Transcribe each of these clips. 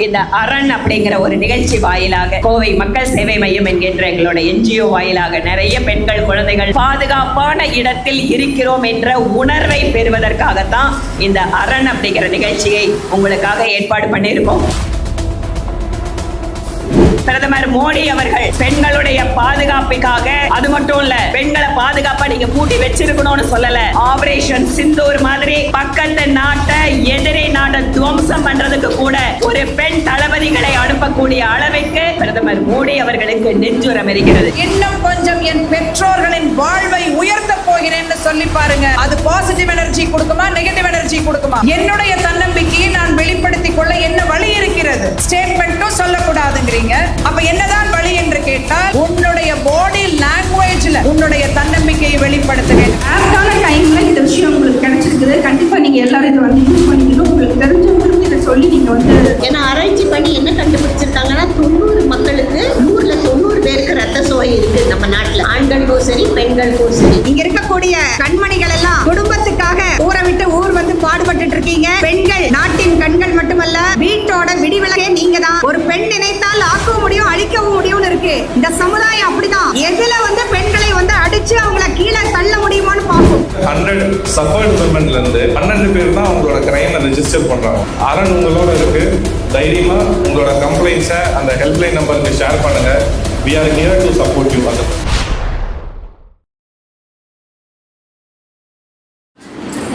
இந்த அரண் அப்படிங்கிற ஒரு நிகழ்ச்சி வாயிலாக கோவை மக்கள் சேவை மையம் என்கின்ற எங்களோட NGO வாயிலாக நிறைய பெண்கள் குழந்தைகள் பாதுகாப்பான இடத்தில் இருக்கிறோம் என்ற உணர்வை பெறுவதற்காகத்தான் இந்த அரண் அப்படிங்கிற நிகழ்ச்சியை உங்களுக்காக ஏற்பாடு பண்ணியிருக்கோம். பிரதமர் மோடி அவர்கள் பெண்களுடைய பாதுகாப்புக்காக, அது மட்டும் இல்ல, பெண்களை பாதுகாப்பா நீங்க பூட்டி வச்சிருக்கணும்னு சொல்லல, ஆபரேஷன் சிந்தூர் மாதிரி பக்கத்து நாட்டை எதிரி நாட்டை துவம்சம் பண்றதுக்கு கூட ஒரு பெண் தளபதிகளை அனுப்பக்கூடிய அளவுக்கு பிரதமர் மோடி அவர்களுக்கு நெஞ்சுரம் இருக்கிறது. இன்னும் கொஞ்சம் என் பெற்றோர்களின் வாழ்வை உயர்த்த போகிறேன்னு சொல்லி பாருங்க. அது பாசிட்டிவ் எனர்ஜி கொடுக்குமா, நெகட்டிவ் எனர்ஜி கொடுக்குமா? என்னுடைய தன்னம்பிக்கையை நான் வெளிப்படுத்திக் கொள்ள என்ன வழி இருக்கிறது? ஸ்டேட்மெண்ட்டும் சொல்லக்கூடாதுங்கிறீங்க. அப்ப என்னதான் வழி என்று கேட்டால், உன்னுடைய பாடி லாங்குவேஜ்ல உன்னுடைய தன்னம்பிக்கையை வெளிப்படுத்துவேன். ஆப்டான டைம்ல இந்த விஷயம் உங்களுக்கு கிடைச்சிருக்குது. கண்டிப்பா நீங்க எல்லாரும் இதை வந்து யூஸ் பண்ணிக்கணும். உங்களுக்கு தெரிஞ்சவங்களுக்கு இதை சொல்லி நீங்க வந்து, ஏன்னா ஆராய்ச்சி பண்ணி என்ன கண்டுபிடிச்சிருக்காங்கன்னா 90 மக்களுக்கு 100ல 90 பேருக்கு ரத்த சோகை இருக்கு நம்ம நாட்டுல. ஆண்களுக்கும் சரி பெண்களுக்கும் சரி. இங்க இருக்கக்கூடிய கண்மணிகள் எல்லாம் குடும்பத்துக்காக ஊரை விட்டு ஊர் வந்து பாடுபட்டு இருக்கீங்க. பெண்கள் நாட்டின் கண்கள் மட்டுமல்ல, வீட்டோட விடிவிளக்கே நீங்க தான். ஒரு பெண் நினைத்தால் ஆக்கவும் முடியும், அழிக்கவும் முடியும்னு இருக்கு. இந்த சமுதாயம் அப்படிதான். எதுல வந்து பெண்களை வந்து அடிச்சு அவங்கள கீழே தள்ள முடியுமான்னு பார்க்கும். 100 சஃபர்ட் விமன்ல இருந்து 12 பேர் தான் உங்களோட கிரைமை ரெஜிஸ்டர் பண்றாங்க. அரண் உங்களோட இருக்கு. தைரியமா உங்களோட கம்ப்ளைண்ட்ஸை அந்த ஹெல்ப்லைன் நம்பருக்கு ஷேர் பண்ணுங்க. We are here to support you.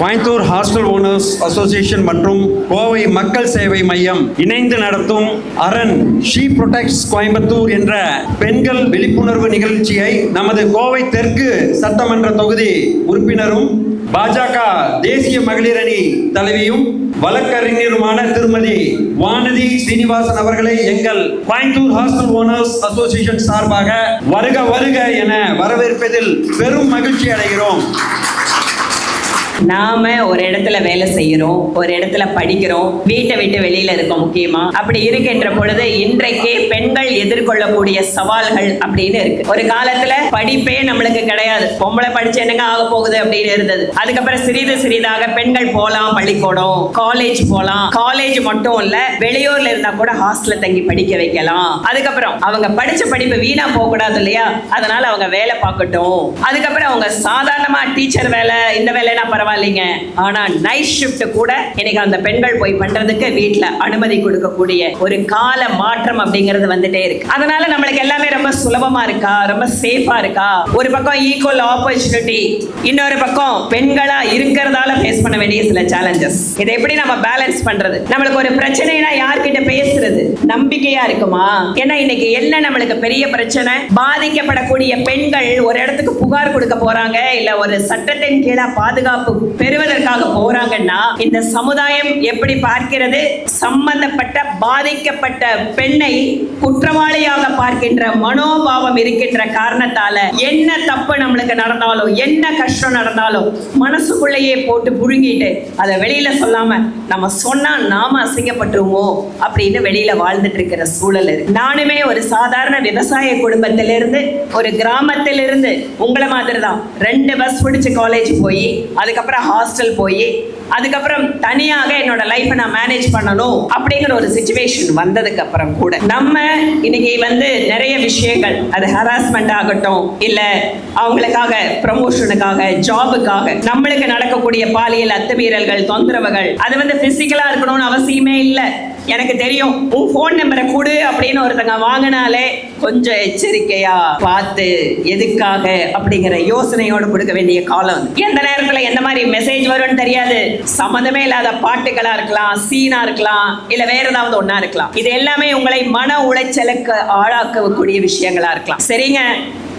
Coimbatore hostel owners association மற்றும் கோவை மக்கள் சேவை மையம் இணைந்து நடத்தும் அரண் ஷீ ப்ரொடெக்ட்ஸ் கோயம்புத்தூர் என்ற பெண்கள் விழிப்புணர்வு நிகழ்ச்சியை நமது கோவை தெற்கு சட்டமன்ற தொகுதி உறுப்பினரும் பாஜக தேசிய மகளிர் அணி தலைவியும் வழக்கறிஞருமான திருமதி வானதி ஸ்ரீனிவாசன் அவர்களை எங்கள் கோயம்புத்தூர் ஹாஸ்டல் ஓனர்ஸ் அசோசியேஷன் சார்பாக வருக வருக என வரவேற்பதில் பெரும் மகிழ்ச்சி அடைகிறோம். நாம ஒரு இடத்துல வேலை செய்யறோம், ஒரு இடத்துல படிக்கிறோம், வீட்டை விட்டு வெளியில இருக்கோம். முக்கியமா அப்படி இருக்கின்ற பொழுது இன்றைக்கு பெண்கள் எதிர்கொள்ளக்கூடிய சவால்கள் அப்படின்னு இருக்கு. ஒரு காலத்துல படிப்பே நம்மளுக்கு கிடையாது. பொம்பளை படிச்சு என்னங்க ஆக போகுது அப்படின்னு இருந்தது. அதுக்கப்புறம் சிறிது சிறிதாக பெண்கள் போலாம், பள்ளிக்கூடம், காலேஜ் போலாம். காலேஜ் மட்டும் இல்ல, வெளியூர்ல இருந்தா கூட ஹாஸ்டல்ல தங்கி படிக்க வைக்கலாம். அதுக்கப்புறம் அவங்க படிச்ச படிப்பு வீணா போக கூடாது இல்லையா, அதனால அவங்க வேலை பார்க்கட்டும். அதுக்கப்புறம் அவங்க சாதாரணமா டீச்சர் வேலை, இந்த வேலைனா பரவாயில்லைங்க, ஆனா நைட் ஷிஃப்ட் கூட இன்னைக்கு அந்த பெண்கள் போய் பண்றதுக்கு வீட்டுல அனுமதி கொடுக்கக்கூடிய ஒரு கால மாற்றம் அப்படிங்கிறது வந்துட்டே இருக்கு. அதனால நம்மளுக்கு எல்லாமே ரொம்ப சுலபமா இருக்கா, ரொம்ப சேஃபா இருக்கா. ஒரு பக்கம் ஈக்குவல் ஆப்பர்ச்சுனிட்டி, இன்னொரு பக்கம் பெண்களா இருக்கிறதால ஃபேஸ் பண்ண வேண்டிய சில சேலஞ்சஸ். இதை எப்படி நம்ம பேலன்ஸ் பண்றது? நம்மளுக்கு ஒரு பிரச்சனைனா யார்கிட்ட பேசுறது? நம்பிக்கையா இருக்குமா? ஏன்னா இன்னைக்கு என்ன நம்மளுக்கு பெரிய பிரச்சனை, பாதிக்கப்படக்கூடிய பெண்கள் ஒரு இடத்துக்கு புகார் கொடுக்க போறாங்க, இல்ல ஒரு சட்டத்தின் கீழே பாதுகாப்பு பெறுவதற்காக போறாங்கன்னா இந்த சமுதாயம் எப்படி பார்க்கிறது? சம்பந்தப்பட்ட பாதிக்கப்பட்ட பெண்ணை குற்றவாளியாக பார்க்கின்ற மனோபாவம் இருக்கின்ற காரணத்தால என்ன தப்பு நம்மளுக்கு நடந்தாலும், என்ன கஷ்டம் நடந்தாலும் மனசுக்குள்ளேயே போட்டு புழுங்கிட்டு அதை வெளியில சொல்லாம நம்ம சொன்னா நாம அசிங்கப்பட்டுருமோ அப்படின்னு வெளியில வாழ்ந்துட்டு இருக்கிற சூழல் இருக்கு. நானுமே ஒரு சாதாரண விவசாய குடும்பத்திலிருந்து, ஒரு கிராமத்திலிருந்து உங்களை மாதிரி தான் 2 பஸ் பிடிச்சு காலேஜ் போய், அதுக்கப்புறம் ஹாஸ்டல் போய், அதுக்கப்புறம் தனியாக என்னோட லைஃபை நான் மேனேஜ் பண்ணணும் அப்படிங்கிற ஒரு சிச்சுவேஷன் வந்ததுக்கு அப்புறம் கூட நம்ம இன்னைக்கு வந்து நிறைய விஷயங்கள், அது ஹராஸ்மெண்ட் ஆகட்டும், இல்ல அவங்களுக்காக ப்ரமோஷனுக்காக, ஜாபுக்காக நம்மளுக்கு நடக்கக்கூடிய பாலியல் அத்துமீறல்கள், தொந்தரவுகள், அது வந்து பிசிக்கலா இருக்கணும்னு அவசியமே இல்லை. எனக்கு தெரியும், உன் போன் நம்பரை கொடு அப்படின்னு ஒருத்தங்க வாங்கினாலே கொஞ்சம் எச்சரிக்கையா பார்த்து எதுக்காக அப்படிங்கிற யோசனையோடு கொடுக்க வேண்டிய காலம். எந்த நேரத்துல எந்த மாதிரி மெசேஜ் வரும்னு தெரியாது. சம்மந்தமே இல்லாத பாட்டுகளா இருக்கலாம், சீனா இருக்கலாம், இல்ல வேற ஏதாவது ஒண்ணா இருக்கலாம். இது எல்லாமே உங்களை மன உளைச்சலுக்கு ஆளாக்கக்கூடிய விஷயங்களா இருக்கலாம். சரிங்க,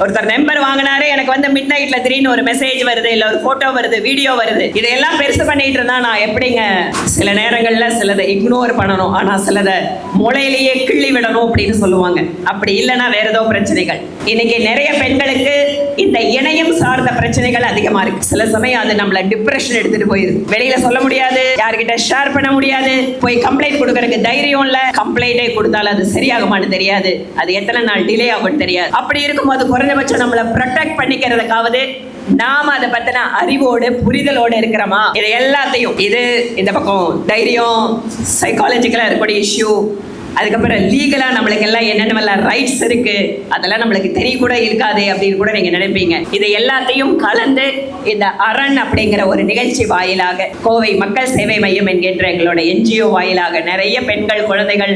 ஒருத்தர் நம்பர் வாங்கினாரு, எனக்கு வந்து மிட் நைட்ல திடீர்னு ஒரு மெசேஜ் வருது, இல்ல ஒரு போட்டோ வருது, வீடியோ வருது, இதையெல்லாம் பெருசு பண்ணிட்டு இருந்தா நான் எப்படிங்க? சில நேரங்கள்ல சிலதை இக்னோர் பண்ணணும், ஆனா சிலதை மூளையிலேயே கிள்ளி விடணும் அப்படின்னு சொல்லுவாங்க. அப்படி இல்லைன்னா வேற ஏதோ பிரச்சனைகள். இன்னைக்கு நிறைய பெண்களுக்கு இந்த இணையம் சார்ந்த பிரச்சனைகள் அதிகமா இருக்கு. சில சமயம் அது நம்மள டிப்ரெஷன் எடுத்துட்டு போயிருக்கு. வெளியில சொல்ல முடியாது, யார்கிட்ட ஷேர் பண்ண முடியாது, போய் கம்ப்ளைண்ட் கொடுக்கறதுக்கு தைரியம் இல்ல. கம்ப்ளைண்டே கொடுத்தாலும் அது சரியாகுமான்னு தெரியாது, அது எத்தனை நாள் டிலே ஆகும்னு தெரியாது. அப்படி இருக்கும்போது குறைஞ்சபட்சம் நம்மளை ப்ரொடெக்ட் பண்ணிக்கிறதுக்காவது நாம அதை பத்தின அறிவோடு புரிதலோடு இருக்கிறோமா? இது எல்லாத்தையும் இந்த பக்கம் தைரியம், சைக்காலஜிக்கலா இருக்கக்கூடிய இஷ்யூ, அதுக்கப்புறம் லீகலா நம்மளுக்கு எல்லாம் என்னென்னலாம் ரைட்ஸ் இருக்கு, அதெல்லாம் நம்மளுக்கு தெரியக்கூட இருக்காது அப்படின்னு கூட நீங்க நினைப்பீங்க. இதை எல்லாத்தையும் கலந்து இந்த அரண் அப்படிங்கிற ஒரு நிகழ்ச்சி வாயிலாக, கோவை மக்கள் சேவை மையம் என்கின்ற எங்களோட NGO வாயிலாக நிறைய பெண்கள், குழந்தைகள்,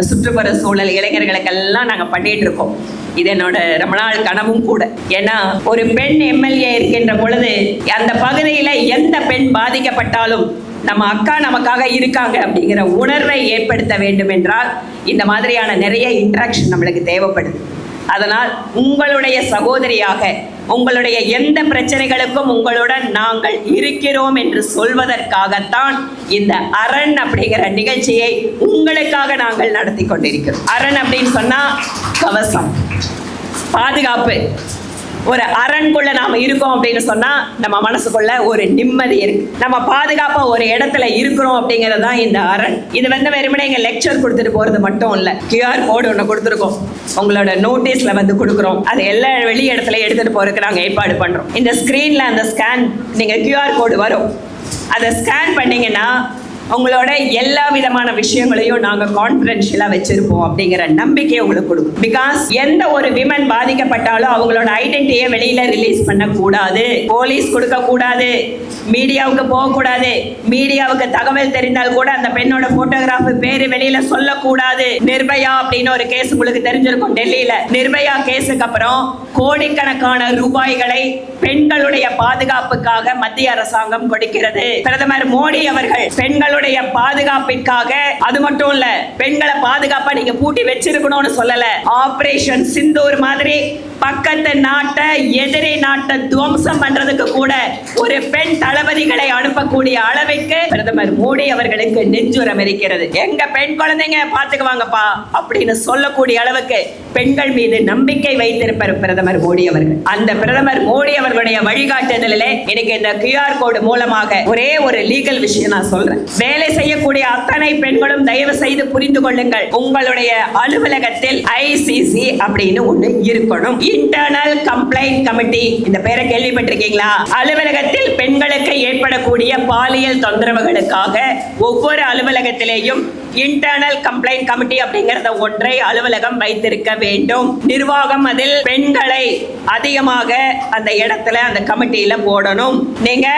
சுற்றுப்புற சூழல், இளைஞர்களுக்கெல்லாம் நாங்க பண்ணிட்டு இருக்கோம். இது என்னோட ரொம்ப நாள் கனவும் கூட. ஏன்னா ஒரு பெண் MLA இருக்கின்ற பொழுது அந்த பகுதியில எந்த பெண் பாதிக்கப்பட்டாலும் நம்ம அக்கா நமக்காக இருக்காங்க அப்படிங்கிற உணர்வை ஏற்படுத்த வேண்டும் என்றால் இந்த மாதிரியான நிறைய இன்ட்ராக்ஷன் நம்மளுக்கு தேவைப்படுது. அதனால் உங்களுடைய சகோதரியாக, உங்களுடைய எந்த பிரச்சனைகளுக்கும் உங்களுடன் நாங்கள் இருக்கிறோம் என்று சொல்வதற்காகத்தான் இந்த அரண் அப்படிங்கிற நிகழ்ச்சியை உங்களுக்காக நாங்கள் நடத்தி கொண்டிருக்கிறோம். அரண் அப்படின்னு சொன்னா கவசம், பாதுகாப்பு. ஒரு அரண்குள்ள நாம இருக்கோம் அப்படின்னு சொன்னா நம்ம மனசுக்குள்ள ஒரு நிம்மதி இருக்கு. நம்ம பாதுகாப்பா ஒரு இடத்துல இருக்கிறோம் அப்படிங்கிறது தான் இந்த அரண். இது வெறுமனே இங்க லெக்சர் கொடுத்துட்டு போறது மட்டும் இல்ல. QR கோடு ஒன்று கொடுத்துருக்கோம், உங்களோட நோட்டீஸ்ல கொடுக்குறோம். அது எல்லா வெளி இடத்துல எடுத்துட்டு போறதுக்கு நாங்க ஏற்பாடு பண்றோம். இந்த ஸ்கிரீன்ல அந்த ஸ்கேன், நீங்க QR கோடு வரும், அதை ஸ்கேன் பண்ணீங்கன்னா உங்களோட எல்லா விதமான விஷயங்களையும் நாங்க கான்ஃபிடென்ஷியலா வச்சிருப்போம் அப்படிங்கிற நம்பிக்கையை உங்களுக்கு கொடுக்கும். பிகாஸ் எந்த ஒரு விமன் பாதிக்கப்பட்டாலும் அவங்களோட ஐடென்டிட்டியை வெளியில ரிலீஸ் பண்ண கூடாது, போலீஸ் கொடுக்க கூடாது, மீடியாவுக்கு போகக்கூடாது. மீடியாவுக்கு தகவல் தெரிந்தால் கூட அந்த பெண்ணோட போட்டோகிராஃப் பேரு வெளியில சொல்லக்கூடாது. நிர்பயா அப்படின்னு ஒரு கேஸ் உங்களுக்கு தெரிஞ்சிருக்கும் டெல்லியில. நிர்பயா கேஸுக்கு அப்புறம் கோடிக்கணக்கான ரூபாய்களை பெண்களுடைய பாதுகாப்புக்காக மத்திய அரசாங்கம் கொடுக்கிறது. பிரதமர் மோடி அவர்கள் பெண்களுடைய பாதுகாப்பிற்காக, அது மட்டும் இல்ல, பெண்களை பாதுகாப்பா நீங்க பூட்டி வச்சிருக்கணும்னு சொல்லல, ஆபரேஷன் சிந்தூர் மாதிரி பக்கத்து நாட்டை, எதிரி நாட்டை துவம்சம் பண்றதுக்கு கூட ஒரு பெண் தளபதிகளை அனுப்பக்கூடிய அளவுக்கு பிரதமர் மோடி அவர்களுக்கு நெஞ்சுரம் இருக்கிறது. எங்க பெண் குழந்தைங்க பாத்துக்குவாங்கப்பா அப்படின்னு சொல்லக்கூடிய அளவுக்கு பெண்கள் மீது நம்பிக்கை வைத்திருப்பார் பிரதமர் மோடி அவர்கள். அந்த பிரதமர் மோடி அவர்களுடைய வழிகாட்டுதலிலே இன்னைக்கு இந்த QR கோடு மூலமாக ஒரே ஒரு லீகல் விஷயம் நான் சொல்றேன். வேலை செய்யக்கூடிய அத்தனை பெண்களும் தயவு செய்து புரிந்து கொள்ளுங்கள், உங்களுடைய அலுவலகத்தில் ICC அப்படின்னு ஒண்ணு இருக்கணும், இன்டர்னல் கம்ப்ளைண்ட் கமிட்டி. இந்த பேரை கேள்விப்பட்டிருக்கீங்களா? அலுவலகத்தில் பெண்களுக்கு ஏற்படக்கூடிய பாலியல் தொந்தரவுகளுக்காக ஒவ்வொரு அலுவலகத்திலேயும் இன்டர்னல் கம்ப்ளைண்ட் கமிட்டி அப்படிங்கறத ஒன்றை அலுவலகம் வைத்திருக்க வேண்டும். நிர்வாகம் அதில் பெண்களை அதிகமாக அந்த இடத்துல அந்த கமிட்டியில போடணும். நீங்க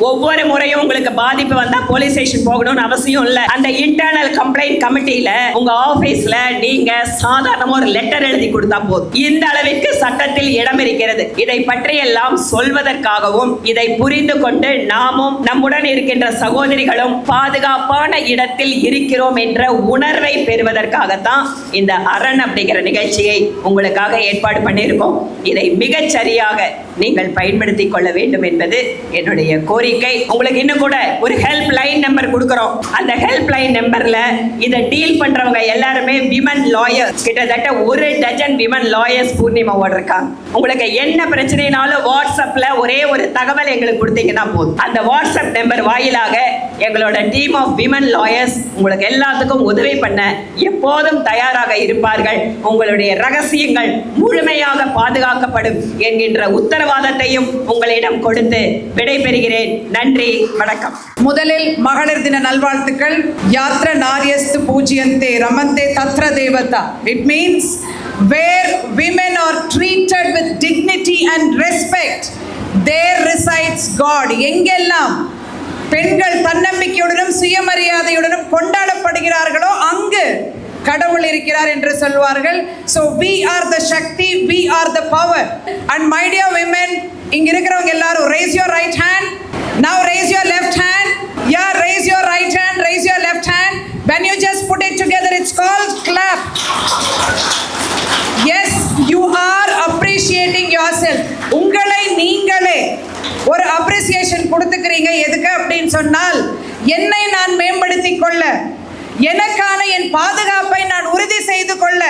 ஒவ்வொரு முறையும் உங்களுக்கு பாதிப்பு வந்தா போலீஸ் ஸ்டேஷன் போகணும்னு அவசியம் இல்ல. அந்த இன்டர்னல் கம்ப்ளைண்ட் கமிட்டியில உங்க ஆபீஸ்ல நீங்க சாதாரண ஒரு லெட்டர் எழுதி கொடுத்தா போதும். இந்த அளவிற்கு சட்டத்தில் இடம் இருக்கிறது. இதை பற்றி எல்லாம் சொல்வதற்காகவும், இதை புரிந்து கொண்டு நாமும் நம்முடன் இருக்கின்ற சகோதரிகளும் பாதுகாப்பான இடத்தில் இருக்கிறோம் என்ற உணர்வை பெறுவதற்காகத்தான் இந்த அரண் அப்படிங்கிற நிகழ்ச்சியை உங்களுக்காக ஏற்பாடு பண்ணியிருக்கோம். இதை மிகச் சரியாக நீங்கள் பயன்படுத்திக் கொள்ள வேண்டும் என்பது என்னுடைய கோரிக்கை. உங்களுக்கு இன்னும் கூட ஒரு ஹெல்ப் லைன் நம்பர் கொடுக்கிறோம். அந்த ஹெல்ப் லைன் நம்பர்ல இதை டீல் பண்றவங்க எல்லாருமே விமன் லாயர்ஸ். கிட்டத்தட்ட 1 டஜன் விமன் லாயர்ஸ் பூர்ணிமாவோட இருக்காங்க. உங்களுக்கு என்ன பிரச்சனைனாலும் வாட்ஸ்அப்ல ஒரே ஒரு தகவல் எங்களுக்கு கொடுத்தீங்கன்னா போதும். அந்த வாட்ஸ்அப் நம்பர் வாயிலாக எங்களோட டீம் ஆஃப் விமன் லாயர்ஸ் உங்களுக்கு எல்லாத்துக்கும் உதவி பண்ண எப்போதும் தயாராக இருப்பார்கள். உங்களுடைய ரகசியங்கள் முழுமையாக பாதுகாக்கப்படும் என்கின்ற உத்தரவாதத்தையும் உங்களிடம் கொடுத்து விடைபெறுகிறேன். நன்றி, வணக்கம். முதலில் மகளிர் தின நல்வாழ்த்துக்கள். யாத்ர நாரியஸ்து பூஜ்யந்தே ரமந்தே தத்ர தேவதா. It means where women are treated with dignity and respect, there resides God. எங்கெல்லாம் பெண்கள் தன்னம்பிக்கையுடனும் சுயமரியாதையுடனும் கொண்டாடப்படுகிறார்களோ அங்கு கடவுள் இருக்கிறார் என்று சொல்வார்கள். So we are the Shakti, we are the power. And my dear women, இங்க இருக்கிறவங்க எல்லாரும் raise your right hand. Now raise your left hand. Yeah, raise your right hand, raise your left hand. When you just put it together, it's called clap. Yes, you are appreciating yourself. உங்களை நீங்களே ஒரு appreciation கொடுத்துக்கிறீங்க. எதுக்கு அப்படின்னு சொன்னால், என்னை நான் மேம்படுத்திக் கொள்ள, எனக்கான என் பாதுகாப்பை நான் உறுதி செய்து கொள்ள,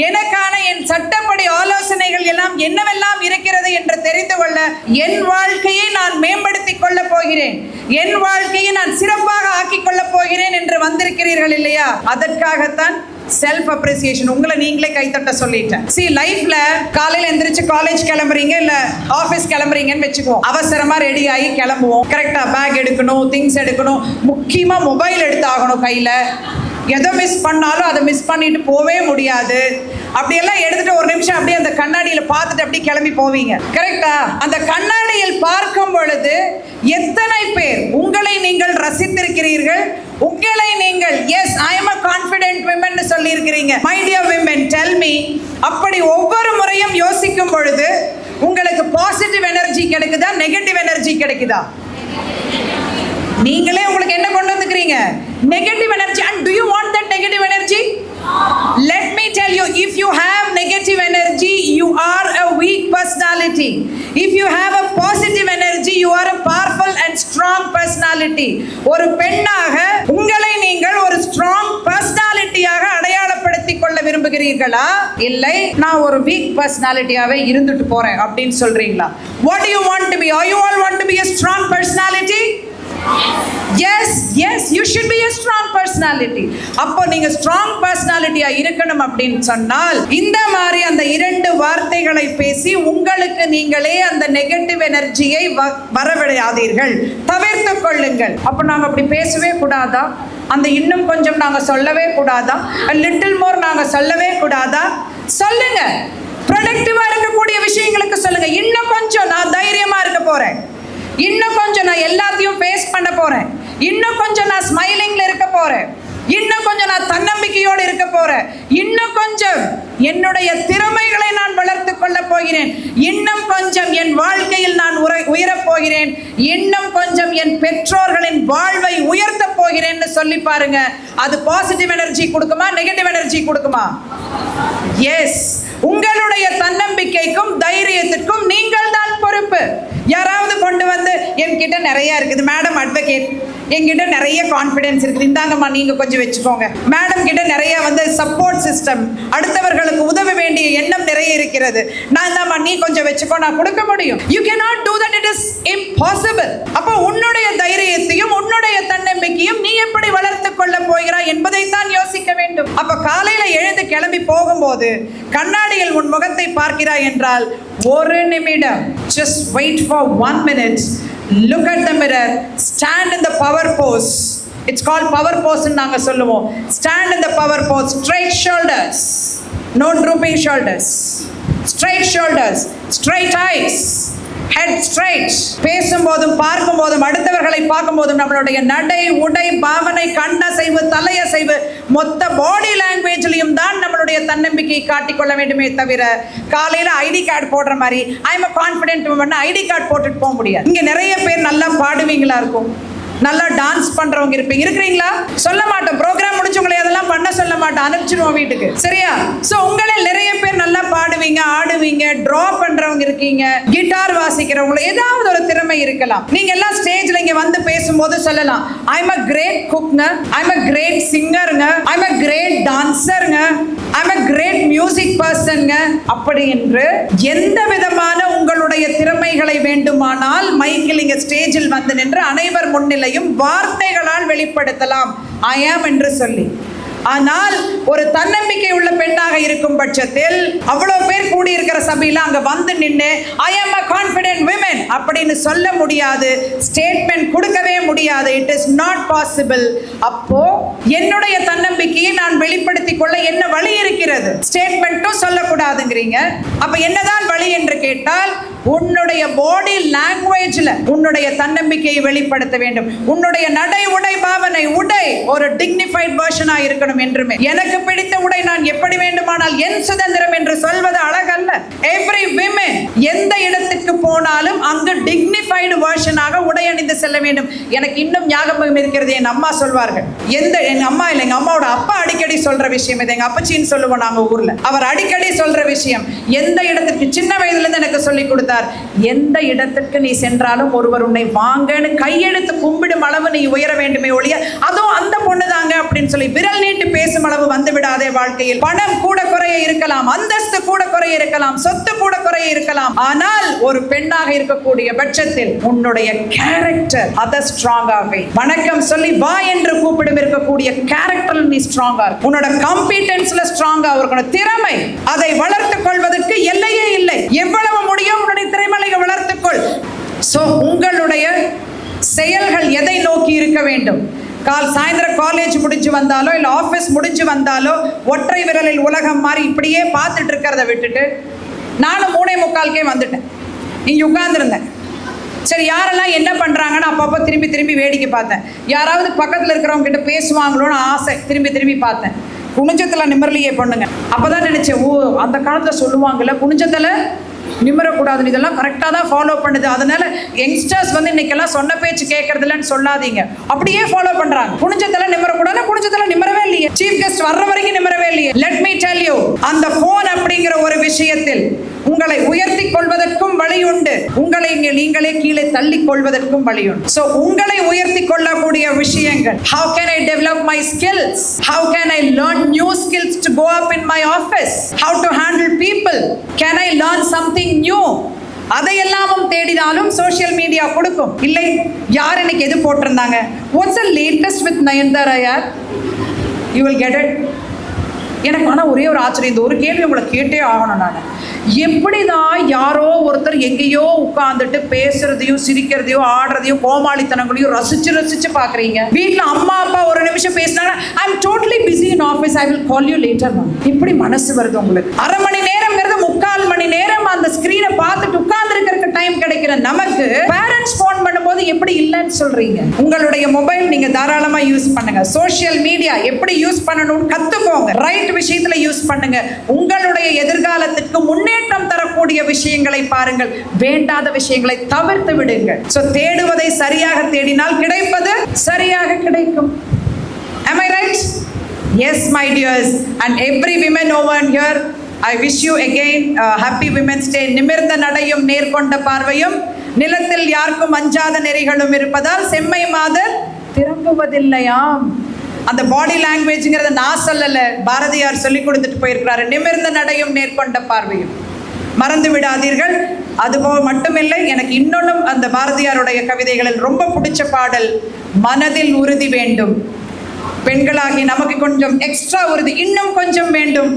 எனக்கான என் சட்டப்படி ஆலோசனைகளை வார்த்தைகள் எல்லாம் என்னவெல்லாம் இருக்கிறது என்று தெரிந்து கொள்ள என் வாழ்க்கையை நான் மேம்படுத்திக் கொள்ள போகிறேன், என் வாழ்க்கையை நான் சிறப்பாக ஆக்கிக் கொள்ள போகிறேன் என்று வந்திருக்கிறீர்கள் இல்லையா? அதற்காகத்தான் செல்ஃப் அப்ரிசியேஷன். உங்களை நீங்களே கைத்தட்ட சொல்லிட்டேன். See, லைஃப்ல காலையில எந்திரிச்சு காலேஜ் கிளம்புறீங்க இல்ல ஆபீஸ் கிளம்புறீங்கன்னு வெச்சுக்குவோம். அவசரமா ரெடி ஆகி கிளம்புவோம். கரெக்டா பேக் எடுக்கணும், திங்ஸ் எடுக்கணும், முக்கியமா மொபைல் எடுத்து ஆகணும் கையில. எதை மிஸ் பண்ணாலும் அதை மிஸ் பண்ணிட்டு போவே முடியாது. அப்படியெல்லாம் எடுத்துட்டு ஒரு நிமிஷம் அப்படியே அந்த கண்ணாடியில பார்த்துட்டு அப்படியே கிளம்பி போவீங்க. கரெக்டா? அந்த கண்ணாடியில் பார்க்கும் பொழுது எத்தனை பேர் உங்களை நீங்கள் ரசித்திருக்கிறீர்கள்? உங்களை நீங்கள் yes I am a confident woman சொல்லி இருக்கிறீங்க. My dear women, tell me, அப்படி ஒவ்வொரு முறையும் யோசிக்கும் பொழுது உங்களுக்கு பாசிட்டிவ் எனர்ஜி கிடைக்குதா, நெகட்டிவ் எனர்ஜி கிடைக்குதா? நீங்களே உங்களுக்கு என்ன கொண்டு வந்துக்கிறீங்க? Negative energy. And do you want that negative energy? Let me tell you, if you have negative energy, you are a weak personality. If you have a positive energy, you are a powerful and strong personality. ஒரு பெண்ணாக உங்களை நீங்கள் ஒரு strong personalityயாக அடையாளப்படுத்திக் கொள்ள விரும்புகிறீர்களா, இல்லை நான் ஒரு weak personalityயாவே இருந்துட்டு போறேன் அப்படின்னு சொல்றீங்களா? What do you want to be? Are you all want to be a strong personality? Yes, you should be a strong personality. அப்போ நீங்க strong personalityயா இருக்கணும் அப்படின்னு சொன்னால் இந்த மாதிரி அந்த இரண்டு வார்த்தைகளை பேசி உங்களுக்கு நீங்களே அந்த நெகட்டிவ் எனர்ஜியை வரவிடாதீர்கள், தவிர்த்துக் கொள்ளுங்கள். அப்போ நாங்க அப்படி பேசவே கூடாதா? அந்த இன்னும் கொஞ்சம் நாங்க சொல்லவே கூடாதா? a little more நாங்க சொல்லவே கூடாதா? சொல்லுங்க. ப்ரொடக்டிவா இருக்கக்கூடிய விஷயங்களுக்கு சொல்லுங்க. இன்னும் கொஞ்சம் நான் தைரியமா இருக்க போறேன், இன்னும் கொஞ்சம் நான் எல்லாத்தையும் ஃபேஸ் பண்ண போறேன், இன்னும் கொஞ்சம் நான் ஸ்மைலிங்ல இருக்க போறேன், இன்னும் கொஞ்சம் நான் தன்னம்பிக்கையோடு இருக்க போறேன், இன்னும் கொஞ்சம் என்னுடைய திறமைகளை நான் வளர்த்துக் கொள்ள போகிறேன், இன்னும் கொஞ்சம் என் வாழ்க்கையில் நான் உயரப் போகிறேன், இன்னும் கொஞ்சம் என் பெற்றோர்களின் வாழ்வை உயர்த்த போகிறேன்னு சொல்லி பாருங்க. அது பாசிட்டிவ் எனர்ஜி கொடுக்குமா, நெகட்டிவ் எனர்ஜி கொடுக்குமா? எஸ். உங்களுடைய தன்னம்பிக்கைக்கும் தைரியத்திற்கும் நீங்கள் தான் பொறுப்பு. யாராவது கொண்டு வந்து என்கிட்ட நிறைய இருக்குது மேடம், அட்வொகேட் என்கிட்ட நிறைய கான்ஃபிடன்ஸ் இருக்குது, இந்தாங்கம்மா நீங்க கொஞ்சம் வச்சுக்கோங்க. மேடம் கிட்ட நிறைய வந்து சப்போர்ட் சிஸ்டம், அடுத்தவர்களுக்கு உதவ வேண்டிய எண்ணம் நிறைய இருக்கிறது, நான் தான்மா நீ கொஞ்சம் வச்சுக்கோ, நான் கொடுக்க முடியும். You cannot do that, it is impossible. அப்போ உன்னுடைய தைரியத்தையும் உன்னுடைய தன்னம்பிக்கையும் நீ எப்படி வளர்த்துக் கொள்ள போகிறாய் என்பதை தான் யோசிக்க வேண்டும். அப்ப காலையில எழுந்து கிளம்பி போகும்போது கண்ணாடியில் உன் முகத்தை பார்க்கிறாய் என்றால் ஒரு நிமிடம், just wait for 1 minute, look at the mirror, stand in the power pose. It's called power pose ன்னு நாங்க சொல்லுவோம். Stand in the power pose, straight shoulders, no drooping shoulders, straight shoulders, straight eyes, head straight. பேசும்போதும் பார்க்கும் போதும் அடுத்தவர்களை பார்க்கும் போதும் நம்மளுடைய நடை, உடை, பாவனை, கண்ணசைவு, தலையசைவு, மொத்த பாடி லாங்குவேஜ்லயும் தான் நம்மளுடைய தன்னம்பிக்கையை காட்டிக்கொள்ள வேண்டுமே தவிர காலையில ஐடி கார்டு போடுற மாதிரி I am a confident woman ID card போட்டுட்டு போக முடியாது. இங்க நிறைய பேர் நல்லா பாடுவீங்களா இருக்கும், நல்லா டான்ஸ் பண்றவங்க இருக்கிறீங்களா? சொல்ல மாட்டோம். ப்ரோக்ராம் முடிச்சவங்களை அதெல்லாம் பண்ண சொல்ல மாட்டோம், அனுப்பிச்சிடுவோம் வீட்டுக்கு. சரியா? சோ உங்களே நிறைய பேர் நல்லா பாடுவீங்க, ஆடுவீங்க, டிரா பண்றவங்க இருக்கீங்க, கிட்டார் வாசிக்கிறவங்க, ஏதாவது ஒரு திறமை இருக்கலாம். நீங்க எல்லாம் ஸ்டேஜ்ல இங்க வந்து பேசும்போது சொல்லலாம் ஐ எம் a great cookங்க, ஐ எம் a great singerங்க, ஐ எம் a great dancerங்க, I am a great music personங்க. அப்படி என்று எந்த விதமான உங்களுடைய திறமைகளை வேண்டுமானால் மைக்கில் இங்க ஸ்டேஜில் வந்து நின்று அனைவர் முன்னிலை வார்த்தைகளால் வெளிப்படுத்தலாம் ஐ ஆம் என்று சொல்லி. ஆனால் ஒரு தன்னம்பிக்கை உள்ள பெண்ணாக இருக்கும் பட்சத்தில் அவ்வளவு பேர் கூடியிருக்கிற சபையில அங்க வந்து நின்று ஐ ஆம் a confident woman அப்படின்னு சொல்ல முடியாது, ஸ்டேட்மெண்ட் கொடுக்கவே முடியாது. It is not possible. அப்போ என்னுடைய தன்னம்பிக்கையை நான் வெளிப்படுத்திக் கொள்ள என்ன வழி இருக்கிறது? ஸ்டேட்மெண்ட்டும் சொல்லக்கூடாதுங்கிறீங்க. அப்ப என்னதான் வழி என்று கேட்டால் உன்னுடைய பாடி லாங்குவேஜ்ல உன்னுடைய தன்னம்பிக்கையை வெளிப்படுத்த வேண்டும். உன்னுடைய நடை, உடை, பாவனை, உடை ஒரு டிக்னிஃபைட் வெர்ஷனா இருக்கணும். என்றுமே எனக்கு பிடித்த உடை நான் எப்படி வேண்டுமானால் என் சுதந்திரம் என்று சொல்வது அழகல்ல. எவ்ரி விமன் எந்த இடத்துக்கு போனாலும் அங்கு டிக்னிஃபைடு வெர்ஷனாக உடை அணிந்து செல்ல வேண்டும். எனக்கு இன்னும் ஞாபகம் இருக்கிறது, என் அம்மா சொல்வார்கள், எங்க அம்மா இல்லை எங்க அம்மாவோட அப்பா அடிக்கடி சொல்ற விஷயம் இது, எங்க அப்பச்சின்னு சொல்லுவோம் நாங்க ஊர்ல, அவர் அடிக்கடி சொல்ற விஷயம், எந்த இடத்துக்கு சின்ன வயதுல இருந்து எனக்கு சொல்லி கொடுத்தார், எந்த இடத்துக்கு நீ சென்றாலும் ஒருவர் உன்னை வாங்கன்னு கையெடுத்து கும்பிடும் அளவு நீ உயர வேண்டுமே ஒழிய அதோ அந்த பொண்ணு தாங்க அப்படின்னு சொல்லி விரல் நீட்டு பேசும் அளவு வந்து விடாது. விடாதே. வாழ்க்கையில் பணம் கூட குறைய இருக்கலாம், அந்தஸ்து கூட குறைய இருக்கலாம், சொத்து கூட குறைய இருக்கலாம். ஆனால் ஒரு பெண்ணாக இருக்கக்கூடிய பட்சத்தில் உன்னுடைய கேரக்டர் அதை ஸ்ட்ராங்காக வணக்கம் சொல்லி வா என்று கூப்பிடும் இருக்கக்கூடிய கேரக்டர் நீ ஸ்ட்ராங்கா இருக்கு. உன்னோட காம்பிடன்ஸ்ல ஸ்ட்ராங்கா இருக்கணும். திறமை அதை வளர்த்துக் கொள்வதற்கு எல்லையே இல்லை. எவ்வளவு முடியும் உன்னுடைய திறமையை வளர்த்துக்கொள். சோ உங்களுடைய செயல்கள் எதை நோக்கி இருக்க வேண்டும்? சாயந்தரம் காலேஜ் முடிஞ்சு வந்தாலோ இல்ல ஆபீஸ் முடிஞ்சு வந்தாலோ ஒற்றை விரலில் உலகம் மாதிரி இப்படியே பார்த்துட்டு இருக்கிறத விட்டுட்டு, நானும் 3:45 வந்துட்டேன். இங்க உட்கார்ந்துருந்தேன். சரி, யாரெல்லாம் என்ன பண்றாங்கன்னு அப்பப்போ திரும்பி திரும்பி வேடிக்கை பார்த்தேன். யாராவது பக்கத்துல இருக்கிறவங்க கிட்ட பேசுவாங்களோன்னு ஆசை, திரும்பி பார்த்தேன். குனிஞ்சத்துல நிமிரலையே பொண்ணுங்க. அப்பதான் நினைச்சேன், ஓ அந்த காலத்துல சொல்லுவாங்கல்ல குனிஞ்சத்துல நிமிரக்கூடாதுன்னு, இதெல்லாம் கரெக்டாக தான் ஃபாலோ பண்ணுது. அதனால யங்ஸ்டர்ஸ் வந்து இன்னைக்கெல்லாம் சொன்ன பேச்சு கேட்கறது இல்லைன்னு சொல்லாதீங்க. அப்படியே ஃபாலோ பண்றாங்க. குனிஞ்சத்துல நிமிரக்கூடாது, குனிஞ்சத்துல நிமிரவே இல்லையே. சீஃப் கெஸ்ட் வர்ற வரைக்கும் நிமிரவே இல்லையே. லெட் மீ டெல் யூ, அந்த போன் அப்படிங்கிற ஒரு விஷயத்தில் உங்களை உயர்த்தி கொள்வதற்கும் வழி உண்டு, உங்களை நீங்களே கீழே தள்ளி கொள்வதற்கும் வழி உண்டு. சோ உங்களை உயர்த்தி கொள்ளக்கூடிய விஷயங்கள், how can I develop my skills, how can I learn new skills to go up in my office, how to handle people, can I learn something new, அதையெல்லாமும் தேடினாலும் சோஷியல் மீடியா கொடுக்கும். இல்லை, யார் இன்னைக்கு எது போட்டிருந்தாங்க, what's the latest with Nayanthara யார், you will get it. எனக்கு ஆனால் ஒரே ஒரு ஆச்சரியம், இந்த ஒரு கேள்வி உங்களை கேட்டே ஆகணும். நான் எப்படிதான் யாரோ ஒருத்தர் எங்கேயோ உட்கார்ந்துட்டு பேசுறதையும் சிரிக்கிறதையும் ஆடுறதையும் கோமாளித்தனங்களையும் ரசிச்சு பாக்குறீங்க. வீட்டுல அம்மா அப்பா ஒரு நிமிஷம் பேசினாங்க, I am totally busy in office, I will call you later. இப்படி மனசு வருது உங்களுக்கு? 1/2 மணி நேரம்ங்கிறது 3/4 மணி நேரம் அந்த ஸ்கிரீனை பார்த்துட்டு உட்கார்ந்து இருக்கிறதுக்கு டைம் கிடைக்கிற நமக்கு பேரண்ட்ஸ் போன் பண்ணும்போது எப்படி இல்லைன்னு சொல்றீங்க? உங்களுடைய மொபைல் நீங்க தாராளமா யூஸ் பண்ணுங்க. சோஷியல் மீடியா எப்படி யூஸ் பண்ணணும்னு கத்துக்கோங்க. ரைட் விஷயத்துல யூஸ் பண்ணுங்க. உங்களுடைய எதிர்காலத்திற்கு முன்னேற்றம் தரக்கூடிய விஷயங்களை பாருங்கள், வேண்டாத விஷயங்களை தவிர்த்து விடுங்கள். சோ தேடுவதை சரியாக தேடினால் கிடைப்பது சரியாக கிடைக்கும். Am I right? Yes, my dears, and every women over here, I wish you again happy Women's Day. நிமிர்ந்த நடையும் நேர்கொண்ட பார்வையும் நிலத்தில் யாருக்கும் அஞ்சாத நெறிகளும் இருப்பதால் செம்மை மாதர் திரும்புவதில்லையாம். அந்த பாடி லாங்குவேஜ்ங்கிறத நான் சொல்லல, பாரதியார் சொல்லி கொடுத்துட்டு போயிருக்கிறாரு. நிமிர்ந்த நடையும் நேர்கொண்ட பார்வையும் மறந்து விடாதீர்கள். அதுபோல் மட்டுமில்லை, எனக்கு இன்னொன்னும் அந்த பாரதியாருடைய கவிதைகளில் ரொம்ப பிடிச்ச பாடல், மனதில் உறுதி வேண்டும். பெண்களாகி நமக்கு கொஞ்சம் எக்ஸ்ட்ரா உறுதி இன்னும் கொஞ்சம் வேண்டும்.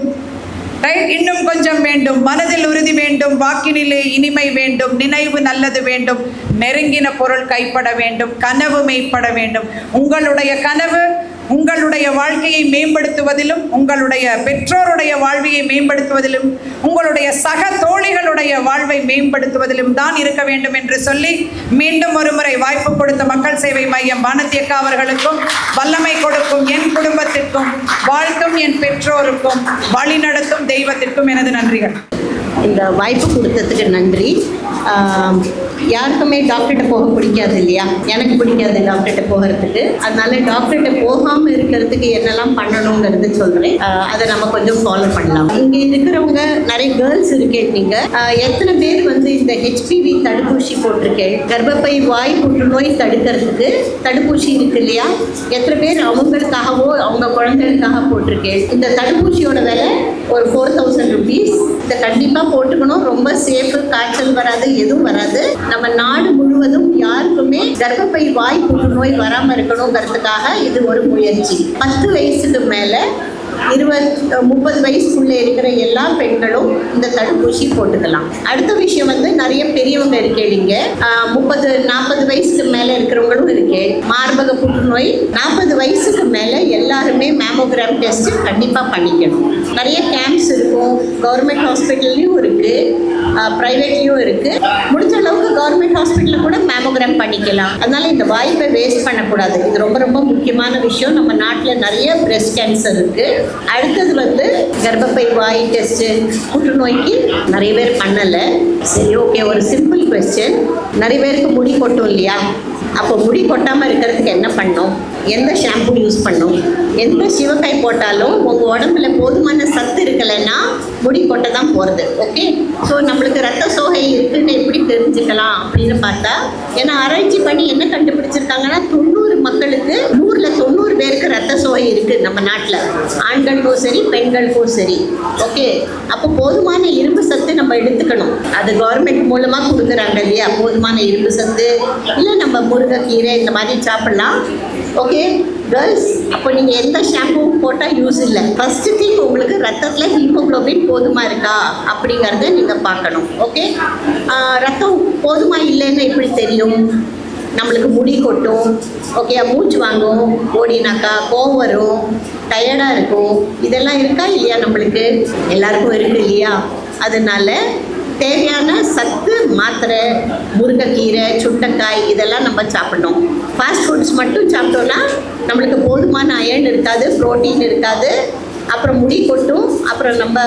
ரைட், இன்னும் கொஞ்சம் வேண்டும். மனதில் உறுதி வேண்டும், வாக்கினிலே இனிமை வேண்டும், நினைவு நல்லது வேண்டும், நெருங்கின பொருள் கைப்பட வேண்டும், கனவு மெய்ப்பட வேண்டும். உங்களுடைய கனவு உங்களுடைய வாழ்க்கையை மேம்படுத்துவதிலும், உங்களுடைய பெற்றோருடைய வாழ்வையை மேம்படுத்துவதிலும், உங்களுடைய சக தோழிகளுடைய வாழ்வை மேம்படுத்துவதிலும் தான் இருக்க வேண்டும் என்று சொல்லி, மீண்டும் ஒரு முறை வாய்ப்பு கொடுத்த மக்கள் சேவை மையம் வானதி அக்கா அவர்களுக்கும், வல்லமை கொடுக்கும் என் குடும்பத்திற்கும், வாழ்த்தும் என் பெற்றோருக்கும், வழி நடத்தும் தெய்வத்திற்கும் எனது நன்றிகள். இந்த வாய்ப்பு கொடுத்ததுக்கு நன்றி. யாருக்குமே டாக்டர்கிட்ட போக பிடிக்காது இல்லையா? எனக்கு பிடிக்காது டாக்டர்கிட்ட போகிறதுக்கு. அதனால டாக்டர்கிட்ட போகாமல் இருக்கிறதுக்கு என்னெல்லாம் பண்ணணுங்கிறது சொல்கிறேன். அதை நம்ம கொஞ்சம் ஃபாலோ பண்ணலாம். இங்கே இருக்கிறவங்க நிறைய கேர்ள்ஸ் இருக்கேன். நீங்கள் எத்தனை பேர் வந்து இந்த HPV தடுப்பூசி போட்டிருக்கேன்? கர்ப்பப்பை வாய் புற்றுநோய் தடுக்கிறதுக்கு தடுப்பூசி இருக்கு இல்லையா? எத்தனை பேர் அவங்களுக்காகவோ அவங்க குழந்தைகளுக்காக போட்டிருக்கேன்? இந்த தடுப்பூசியோட விலை ஒரு 4000 rupees. இதை கண்டிப்பாக போட்டுக்கணும். ரொம்ப சேஃபு, காய்ச்சல் வராது, எதுவும் வராது. நம்ம நாடு முழுவதும் யாருக்குமே கர்ப்பப்பை வாய் புற்றுநோய் வராமல் இருக்கணுங்கிறதுக்காக இது ஒரு முயற்சி. 10 வயசுக்கு மேலே 20-30 வயசுக்குள்ளே இருக்கிற எல்லா பெண்களும் இந்த தடுப்பூசி போட்டுக்கலாம். அடுத்த விஷயம் வந்து நிறைய பெரியவங்க இருக்கீங்க, 30-40 வயசுக்கு மேலே இருக்கிறவங்களும் இருக்கு. மார்பக புற்றுநோய் 40 வயசுக்கு மேலே எல்லாருமே மேமோகிராம் டெஸ்ட் கண்டிப்பாக பண்ணிக்கணும். நிறைய கேம்ப்ஸ் இருக்கும், கவர்மெண்ட் ஹாஸ்பிட்டல்லையும் இருக்குது, ப்ரைவேட்லேயும் இருக்குது. முடிஞ்ச அளவுக்கு கவர்மெண்ட் ஹாஸ்பிட்டலில் கூட மேமோகிராம் பண்ணிக்கலாம். அதனால இந்த வாய்ப்பை வேஸ்ட் பண்ணக்கூடாது. இது ரொம்ப ரொம்ப முக்கியமான விஷயம். நம்ம நாட்டில் நிறைய பிரெஸ்ட் கேன்சர் இருக்குது. அடுத்தது வந்து கர்ப்பப்பை வாய் டெஸ்ட்டு, புற்றுநோய்க்கு நிறைய பேர் பண்ணலை. சரி, ஓகே, ஒரு சிம்பிள் கொஸ்டின். நிறைய பேருக்கு முடி கொட்டும் இல்லையா? அப்போ முடி கொட்டாமல் இருக்கிறதுக்கு என்ன பண்ணணும்? எந்த ஷாம்பு யூஸ் பண்ணணும்? எந்த சிவக்காய் போட்டாலும் உங்கள் உடம்புல போதுமான சத்து இருக்கலைன்னா முடி கொட்ட தான் போகிறது. ஓகே, ஸோ நம்மளுக்கு ரத்த சோகை இருக்குன்னு எப்படி தெரிஞ்சுக்கலாம் அப்படின்னு பார்த்தா, ஏன்னா ஆராய்ச்சி பண்ணி என்ன கண்டுபிடிச்சிருக்காங்கன்னா 90 மக்களுக்கு 100ல் 90 பேருக்கு ரத்த சோகை இருக்குது நம்ம நாட்டில், ஆண்களுக்கும் சரி பெண்களுக்கும் சரி. ஓகே, அப்போ போதுமான இரும்பு சத்து நம்ம எடுத்துக்கணும். அது கவர்மெண்ட் மூலமாக கொடுக்குறாங்க இல்லையா, போதுமான இரும்பு சத்து. இல்லை நம்ம முருங்கைக்கீரை இந்த மாதிரி சாப்பிட்லாம். ஓகே கேர்ள்ஸ், அப்போ நீங்கள் எந்த ஷாம்புவும் போட்டால் யூஸ் இல்லை. ஃபஸ்ட்டு திங் உங்களுக்கு ரத்தத்தில் ஹீமோக்ளோபின் போதுமாக இருக்கா அப்படிங்கிறத நீங்கள் பார்க்கணும். ஓகே, ரத்தம் போதுமாக இல்லைன்னு எப்படி தெரியும்? நம்மளுக்கு முடி கொட்டும், ஓகே, மூச்சு வாங்கும், ஓடினாக்கா கோவம் வரும், டயர்டாக இருக்கும். இதெல்லாம் இருக்கா இல்லையா? நம்மளுக்கு எல்லாருக்கும் இருக்குது இல்லையா? அதனால தேவையான சத்து மாத்திரை, முருங்கைக்கீரை, சுண்டைக்காய் இதெல்லாம் நம்ம சாப்பிடணும். ஃபாஸ்ட் ஃபுட்ஸ் மட்டும் சாப்பிட்டோன்னா நம்மளுக்கு போதுமான அயர்ன் இருக்காது, ப்ரோட்டீன் இருக்காது, அப்புறம் முடி கொட்டும், அப்புறம் நம்ம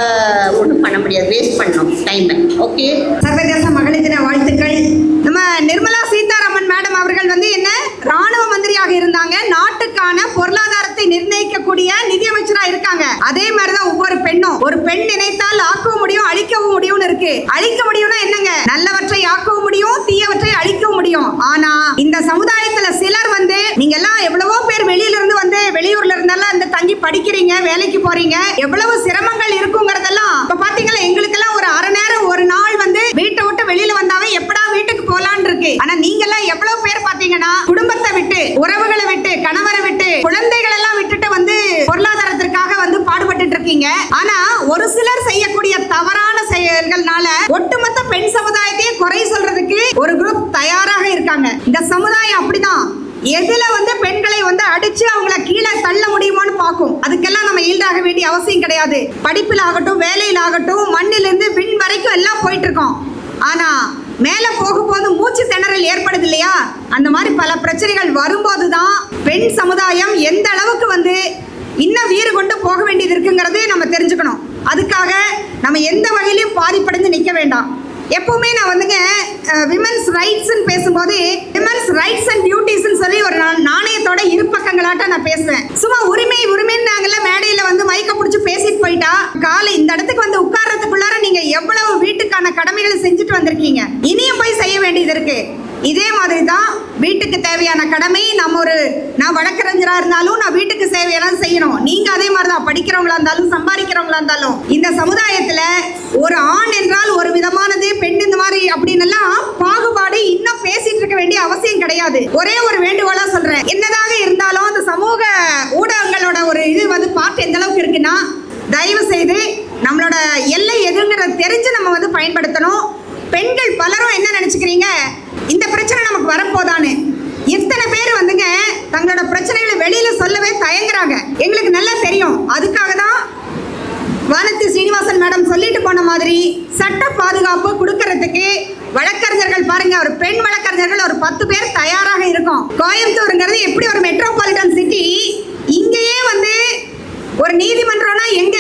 ஒன்றும் பண்ண முடியாது, வேஸ்ட் பண்ணணும் டைமை. ஓகே, சர்வதேச மகளிர் தின வாழ்த்துக்கள். நம்ம நிர்மலா சீதாராமன் மேடம் அவர்கள் வந்து என்ன ராணுவ மந்திரியாக இருந்தாங்க, நாட்டுக்கான பொருளாதாரத்தை நிர்ணயிக்கக்கூடிய நிதியமைச்சராக இருக்காங்க. அதே மாதிரிதான் ஒவ்வொரு பெண்ணும், ஒரு பெண் நினைத்தால் ஆக்கவும் முடியும் அழிக்கவும் முடியும்னு இருக்கு. அழிக்க முடியும்னா என்னங்க? நல்லவற்றை ஆக்கவும் முடியும், தீயவற்றை அழிக்கவும் முடியும். ஆனா இந்த சமுதாயத்துல சிலர் வந்து, நீங்க எல்லாம் எவ்வளவோ பேர் வெளியில இருந்து வந்து வெளியூர்ல இருந்தாலும் அந்த தங்கி படிக்கிறீங்க, வேலைக்கு போறீங்க, எவ்வளவு சிரமங்கள் இருக்குங்கிறதெல்லாம் இப்ப பாத்தீங்களா? எங்களுக்கெல்லாம் ஒரு அரை நேரம் ஒரு நாள் வந்து வீட்டை விட்டு வெளியில வந்தாவே எப்படா வீட்டுக்கு போலான்னு இருக்கு. ஆனா நீங்க எல்லாம் எவ்வளவு பேர் பாத்தீங்கன்னா குடும்பத்தை விட்டு, உறவுகளை விட்டு, கணவரை விட்டு, குழந்தைகள் எல்லாம் விட்டுட்டு வந்து பொருளாதாரத்திற்காக வந்து பாடுபட்டு இருக்கீங்க. ஆனா ஒரு சிலர் செய்யக்கூடிய தவறான செயல்கள்னால ஒட்டுமொத்த பெண் சமுதாயத்தையே குறை சொல்றதுக்கு ஒரு குரூப் தயாராக இருக்காங்க. இந்த சமுதாயம் அப்படிதான், எதுல வந்து பெண்களை வந்து அடிச்சு அவங்கள கீழே தள்ள முடியுமான்னு பார்க்கும். அதுக்கெல்லாம் நம்ம ஈல்டாக வேண்டிய அவசியம் கிடையாது. படிப்பில் ஆகட்டும், வேலையில் ஆகட்டும், மண்ணிலிருந்து விண் வரைக்கும் எல்லாம் போயிட்டு இருக்கோம். ஆனா மேல போகும்போது மூச்சு திணறல் ஏற்படுது இல்லையா? அந்த மாதிரி பல பிரச்சனைகள் வரும்போது தான் பெண் சமுதாயம் எந்த அளவுக்கு வந்து இன்னும் வீறு கொண்டு போக வேண்டியது இருக்குங்கிறதே நம்ம தெரிஞ்சுக்கணும். அதுக்காக நம்ம எந்த வகையிலையும் பாதிப்படைந்து நிற்க வேண்டாம். எப்பவுமே நான் வந்துங்க விமன்ஸ் ரைட்ஸ்ன்னு பேசும்போது விமன்ஸ் ரைட்ஸ் அண்ட் டியூட்டிஸ்ன்னு சொல்லி ஒரு நாணயத்தோட இரு பக்கங்களாட்ட நான் பேசுவேன். சும்மா உரிமை உரிமைன்னு நாங்கள்லாம் மேடையில் வந்து மயக்க பிடிச்சி பேசிட்டு போயிட்டா, காலை இந்த இடத்துக்கு வந்து உட்கார்றதுக்குள்ளார நீங்க எவ்வளவு வீட்டுக்கான கடமைகளை செஞ்சுட்டு வந்திருக்கீங்க, இனியும் போய் செய்ய வேண்டியது இருக்கு. இதே மாதிரி தான் வீட்டுக்கு தேவையான கடமை. நான் வழக்கறிஞரா இருந்தாலும் நான் வீட்டுக்கு தேவையான செய்யணும். நீங்க அதே மாதிரி தான், படிக்கிறவங்களா இருந்தாலும் சம்பாதிக்கிறவங்களா இருந்தாலும். இந்த சமுதாயத்துல ஒரு ஆண் என்றால் ஒரு விதமானது, பெண் இந்த மாதிரி அப்படின்னு எல்லாம் பாகுபாடு இன்னும் பேசிட்டு இருக்க வேண்டிய அவசியம் கிடையாது. ஒரே ஒரு வேண்டுகோளா சொல்றேன், என்னதாக இருந்தாலும் அந்த சமூக ஊடகங்களோட ஒரு இது வந்து பார்த்து எந்த அளவுக்கு இருக்குன்னா, தயவு செய்து நம்மளோட எல்லை எதுங்கிறத தெரிஞ்சு நம்ம வந்து பயன்படுத்தணும். பெண்கள் பலரும் என்ன நினைச்சுக்கிறீங்க, இந்த பிரச்சனை நமக்கு வரப்போதான்னு. எத்தனை பேர் வந்துங்க தங்களோட பிரச்சனைகளை வெளியில சொல்லவே தயங்குறாங்க. எங்களுக்கு நல்லா தெரியும். அதுக்காக தான் வானதி சீனிவாசன் மேடம் சொல்லிட்டு போன மாதிரி சட்ட பாதுகாப்பு கொடுக்கறதுக்கு வழக்கறிஞர்கள் பாருங்க, ஒரு பெண் வழக்கறிஞர்கள் ஒரு 10 பேர் தயாராக இருக்கும். கோயம்புத்தூருங்கிறது எப்படி ஒரு மெட்ரோபாலிட்டன் சிட்டி, இங்கேயே வந்து ஒரு நீதிமன்றம்னா எங்க?